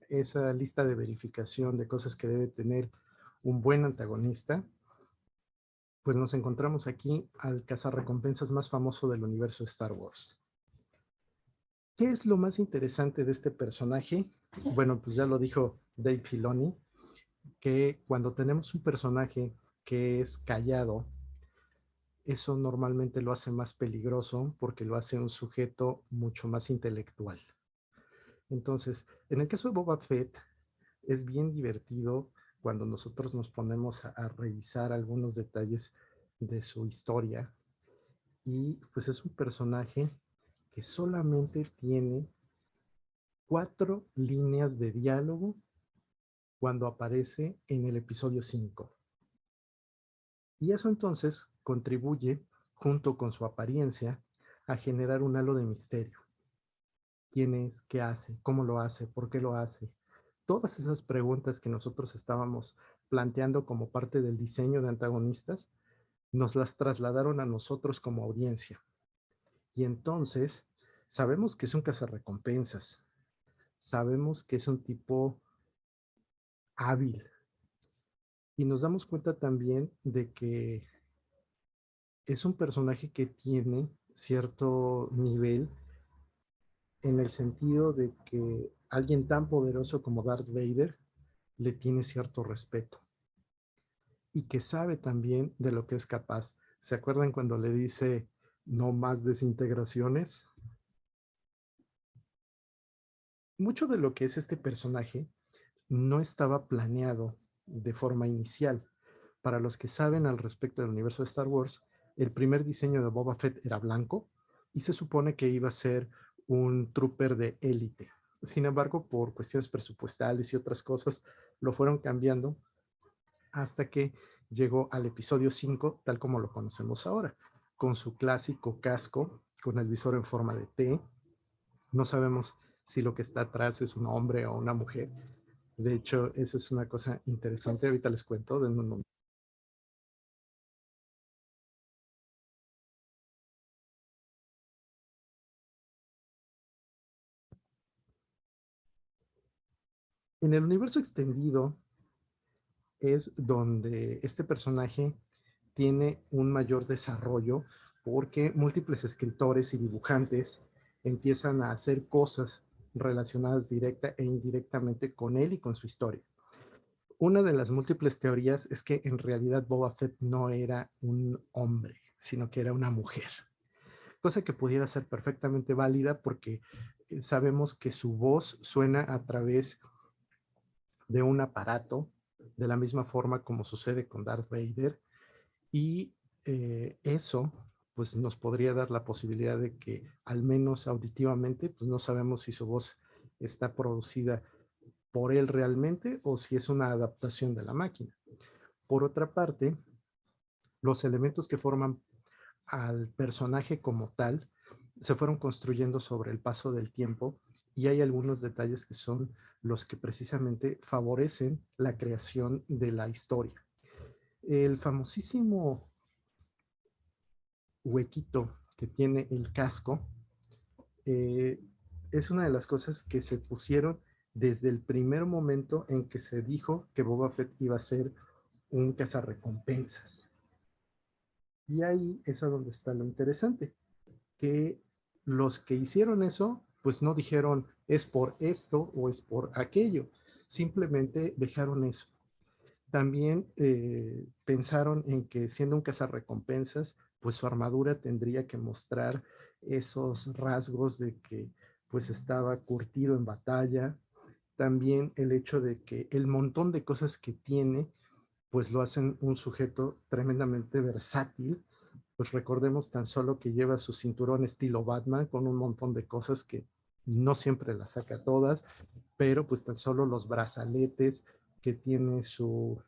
esa lista de verificación de cosas que debe tener un buen antagonista, pues nos encontramos aquí al cazarrecompensas más famoso del universo de Star Wars. ¿Qué es lo más interesante de este personaje? Bueno, pues ya lo dijo Dave Filoni, que cuando tenemos un personaje que es callado, eso normalmente lo hace más peligroso porque lo hace un sujeto mucho más intelectual. Entonces, en el caso de Boba Fett, es bien divertido cuando nosotros nos ponemos a revisar algunos detalles de su historia. Y pues es un personaje que solamente tiene 4 líneas de diálogo cuando aparece en el episodio 5. Y eso entonces contribuye, junto con su apariencia, a generar un halo de misterio. ¿Quién es? ¿Qué hace? ¿Cómo lo hace? ¿Por qué lo hace? Todas esas preguntas que nosotros estábamos planteando como parte del diseño de antagonistas, nos las trasladaron a nosotros como audiencia. Y entonces, sabemos que es un cazarrecompensas, sabemos que es un tipo hábil, y nos damos cuenta también de que es un personaje que tiene cierto nivel en el sentido de que alguien tan poderoso como Darth Vader le tiene cierto respeto y que sabe también de lo que es capaz. ¿Se acuerdan cuando le dice no más desintegraciones? Mucho de lo que es este personaje no estaba planeado de forma inicial. Para los que saben al respecto del universo de Star Wars, el primer diseño de Boba Fett era blanco y se supone que iba a ser un trooper de élite. Sin embargo, por cuestiones presupuestales y otras cosas, lo fueron cambiando hasta que llegó al episodio 5, tal como lo conocemos ahora, con su clásico casco, con el visor en forma de T. No sabemos si lo que está atrás es un hombre o una mujer. De hecho, eso es una cosa interesante. Ahorita les cuento. De un... En el universo extendido es donde este personaje tiene un mayor desarrollo porque múltiples escritores y dibujantes empiezan a hacer cosas relacionadas directa e indirectamente con él y con su historia. Una de las múltiples teorías es que en realidad Boba Fett no era un hombre, sino que era una mujer, cosa que pudiera ser perfectamente válida porque sabemos que su voz suena a través de un aparato, de la misma forma como sucede con Darth Vader, y eso pues nos podría dar la posibilidad de que al menos auditivamente, pues no sabemos si su voz está producida por él realmente o si es una adaptación de la máquina. Por otra parte, los elementos que forman al personaje como tal se fueron construyendo sobre el paso del tiempo y hay algunos detalles que son los que precisamente favorecen la creación de la historia. El famosísimo huequito que tiene el casco eh, es una de las cosas que se pusieron desde el primer momento en que se dijo que Boba Fett iba a ser un cazarrecompensas. Y ahí es a donde está lo interesante, que los que hicieron eso, pues no dijeron es por esto o es por aquello, simplemente dejaron eso. También pensaron en que siendo un cazarrecompensas, pues su armadura tendría que mostrar esos rasgos de que pues estaba curtido en batalla. También el hecho de que el montón de cosas que tiene, pues lo hacen un sujeto tremendamente versátil. Pues recordemos tan solo que lleva su cinturón estilo Batman con un montón de cosas que no siempre las saca todas, pero pues tan solo los brazaletes, que tiene su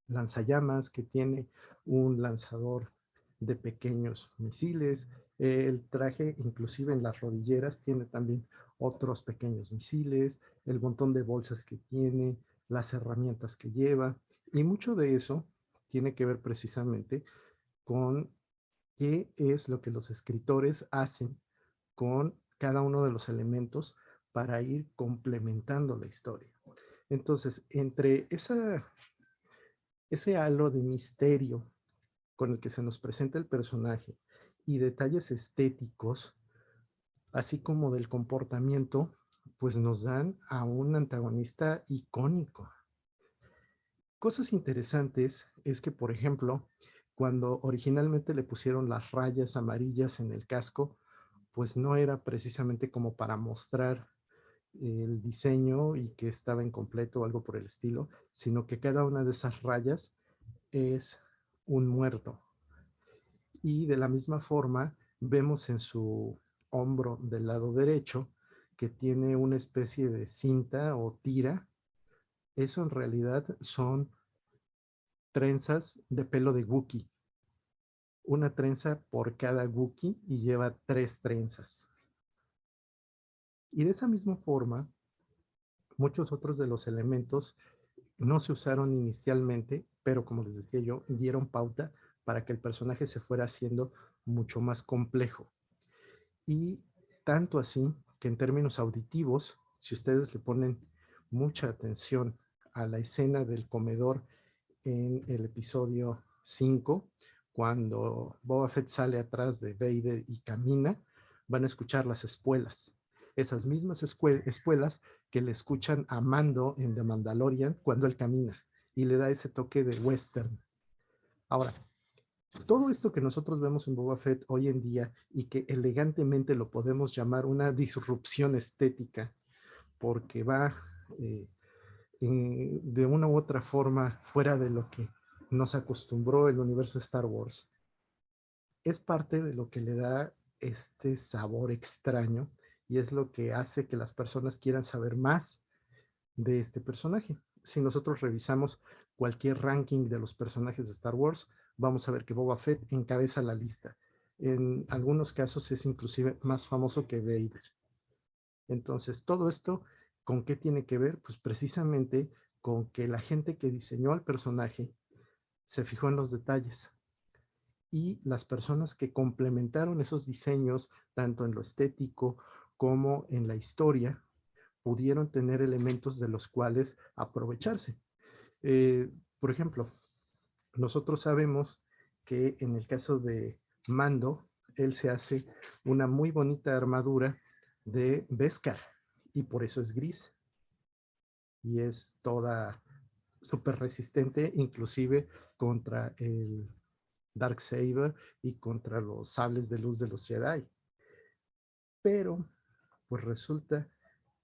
lanzallamas, que tiene un lanzador de pequeños misiles. El traje, inclusive en las rodilleras, tiene también otros pequeños misiles, el montón de bolsas que tiene, las herramientas que lleva. Y mucho de eso tiene que ver precisamente con qué es lo que los escritores hacen con cada uno de los elementos para ir complementando la historia. Entonces, entre ese halo de misterio con el que se nos presenta el personaje y detalles estéticos, así como del comportamiento, pues nos dan a un antagonista icónico. Cosas interesantes es que, por ejemplo, cuando originalmente le pusieron las rayas amarillas en el casco, pues no era precisamente como para mostrar el diseño y que estaba incompleto o algo por el estilo, sino que cada una de esas rayas es un muerto. Y de la misma forma, vemos en su hombro del lado derecho que tiene una especie de cinta o tira. Eso en realidad son trenzas de pelo de Wookiee. Una trenza por cada Wookiee y lleva 3 trenzas. Y de esa misma forma, muchos otros de los elementos no se usaron inicialmente, pero como les decía yo, dieron pauta para que el personaje se fuera haciendo mucho más complejo. Y tanto así que en términos auditivos, si ustedes le ponen mucha atención a la escena del comedor en el episodio 5, cuando Boba Fett sale atrás de Vader y camina, van a escuchar las espuelas. Esas mismas espuelas que le escuchan a Mando en The Mandalorian cuando él camina y le da ese toque de western. Ahora, todo esto que nosotros vemos en Boba Fett hoy en día y que elegantemente lo podemos llamar una disrupción estética porque va de una u otra forma fuera de lo que nos acostumbró el universo de Star Wars, es parte de lo que le da este sabor extraño y es lo que hace que las personas quieran saber más de este personaje. Si nosotros revisamos cualquier ranking de los personajes de Star Wars, vamos a ver que Boba Fett encabeza la lista. En algunos casos es inclusive más famoso que Vader. Entonces, todo esto, ¿con qué tiene que ver? Pues precisamente con que la gente que diseñó al personaje se fijó en los detalles y las personas que complementaron esos diseños, tanto en lo estético como en la historia, pudieron tener elementos de los cuales aprovecharse. Por ejemplo, nosotros sabemos que en el caso de Mando, él se hace una muy bonita armadura de Beskar y por eso es gris y es toda súper resistente, inclusive contra el Darksaber y contra los sables de luz de los Jedi. Pero, pues resulta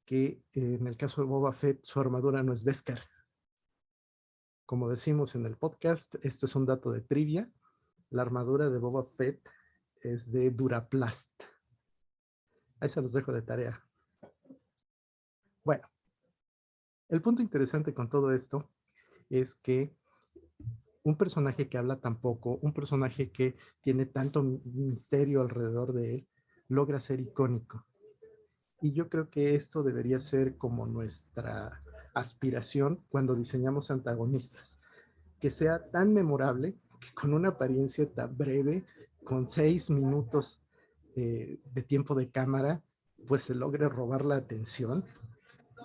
que en el caso de Boba Fett, su armadura no es Beskar. Como decimos en el podcast, esto es un dato de trivia. La armadura de Boba Fett es de Duraplast. Ahí se los dejo de tarea. Bueno, el punto interesante con todo esto es que un personaje que habla tan poco, un personaje que tiene tanto misterio alrededor de él, logra ser icónico. Y yo creo que esto debería ser como nuestra aspiración cuando diseñamos antagonistas, que sea tan memorable, que con una apariencia tan breve, con 6 minutos de tiempo de cámara, pues se logre robar la atención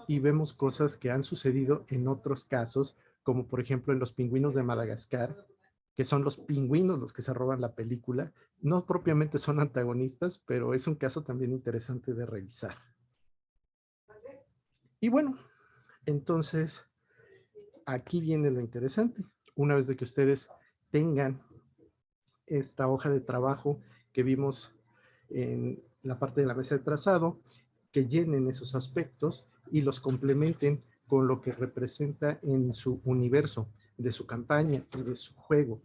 y vemos cosas que han sucedido en otros casos, como por ejemplo en Los Pingüinos de Madagascar, que son los pingüinos los que se roban la película. No propiamente son antagonistas, pero es un caso también interesante de revisar. Y bueno, entonces aquí viene lo interesante. Una vez de que ustedes tengan esta hoja de trabajo que vimos en la parte de la mesa de trazado, que llenen esos aspectos y los complementen con lo que representa en su universo, de su campaña y de su juego.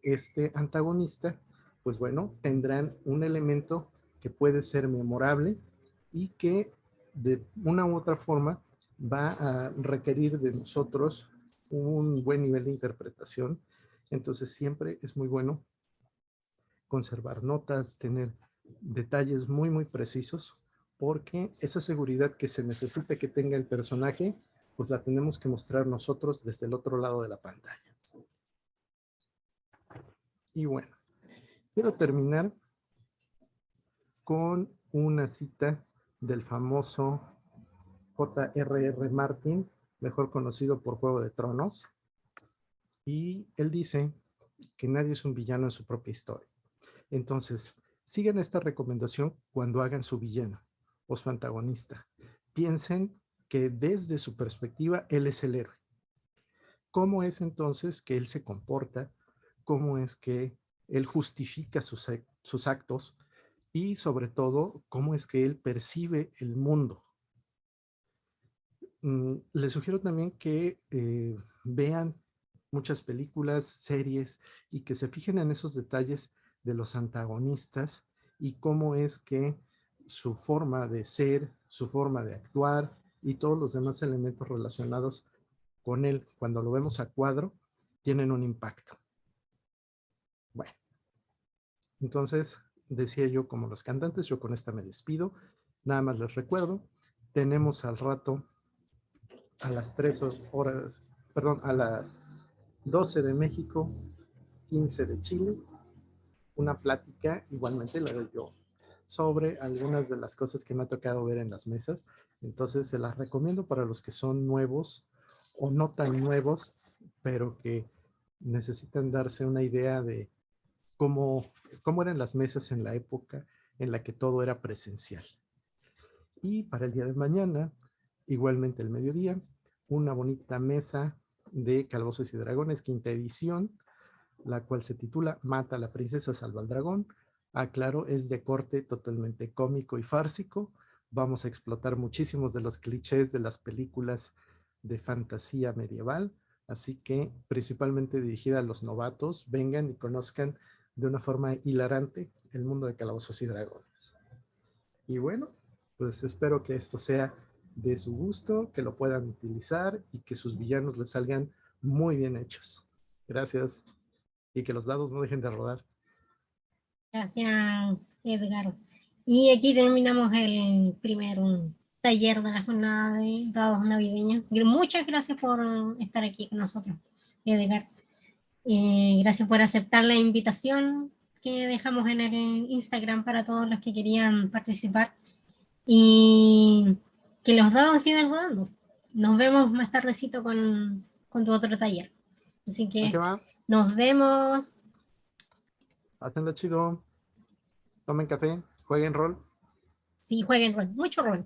Este antagonista, pues bueno, tendrán un elemento que puede ser memorable y que de una u otra forma va a requerir de nosotros un buen nivel de interpretación. Entonces siempre es muy bueno conservar notas, tener detalles muy, muy precisos, porque esa seguridad que se necesita que tenga el personaje pues la tenemos que mostrar nosotros desde el otro lado de la pantalla. Y bueno, quiero terminar con una cita del famoso J.R.R. Martin, mejor conocido por Juego de Tronos, y él dice que nadie es un villano en su propia historia. Entonces, sigan esta recomendación cuando hagan su villano o su antagonista. Piensen que desde su perspectiva, él es el héroe. ¿Cómo es entonces que él se comporta? ¿Cómo es que él justifica sus actos? Y sobre todo, ¿cómo es que él percibe el mundo? Les sugiero también que vean muchas películas, series, y que se fijen en esos detalles de los antagonistas y cómo es que su forma de ser, su forma de actuar y todos los demás elementos relacionados con él, cuando lo vemos a cuadro, tienen un impacto. Bueno, entonces decía yo, como los cantantes, yo con esta me despido. Nada más les recuerdo, tenemos al rato a las 3 horas, perdón, a las 12 de México, 15 de Chile, una plática, igualmente la doy yo, sobre algunas de las cosas que me ha tocado ver en las mesas. Entonces se las recomiendo para los que son nuevos o no tan nuevos, pero que necesitan darse una idea de cómo eran las mesas en la época en la que todo era presencial. Y para el día de mañana, igualmente el mediodía, una bonita mesa de Calabozos y Dragones, quinta edición, la cual se titula Mata a la princesa, salva al dragón. Aclaro, es de corte totalmente cómico y fársico. Vamos a explotar muchísimos de los clichés de las películas de fantasía medieval, así que principalmente dirigida a los novatos, vengan y conozcan de una forma hilarante el mundo de Calabozos y Dragones. Y bueno, pues espero que esto sea de su gusto, que lo puedan utilizar y que sus villanos les salgan muy bien hechos. Gracias. Y que los dados no dejen de rodar. Gracias, Edgar. Y aquí terminamos el primer taller de la jornada de dados navideños. Muchas gracias por estar aquí con nosotros, Edgar. Gracias por aceptar la invitación que dejamos en el Instagram para todos los que querían participar. Y que los dados sigan rodando. Nos vemos más tardecito con tu otro taller. Así ¿A qué que va? nos vemos. Hacenlo chido. Tomen café. Jueguen rol. Sí, jueguen rol, mucho rol.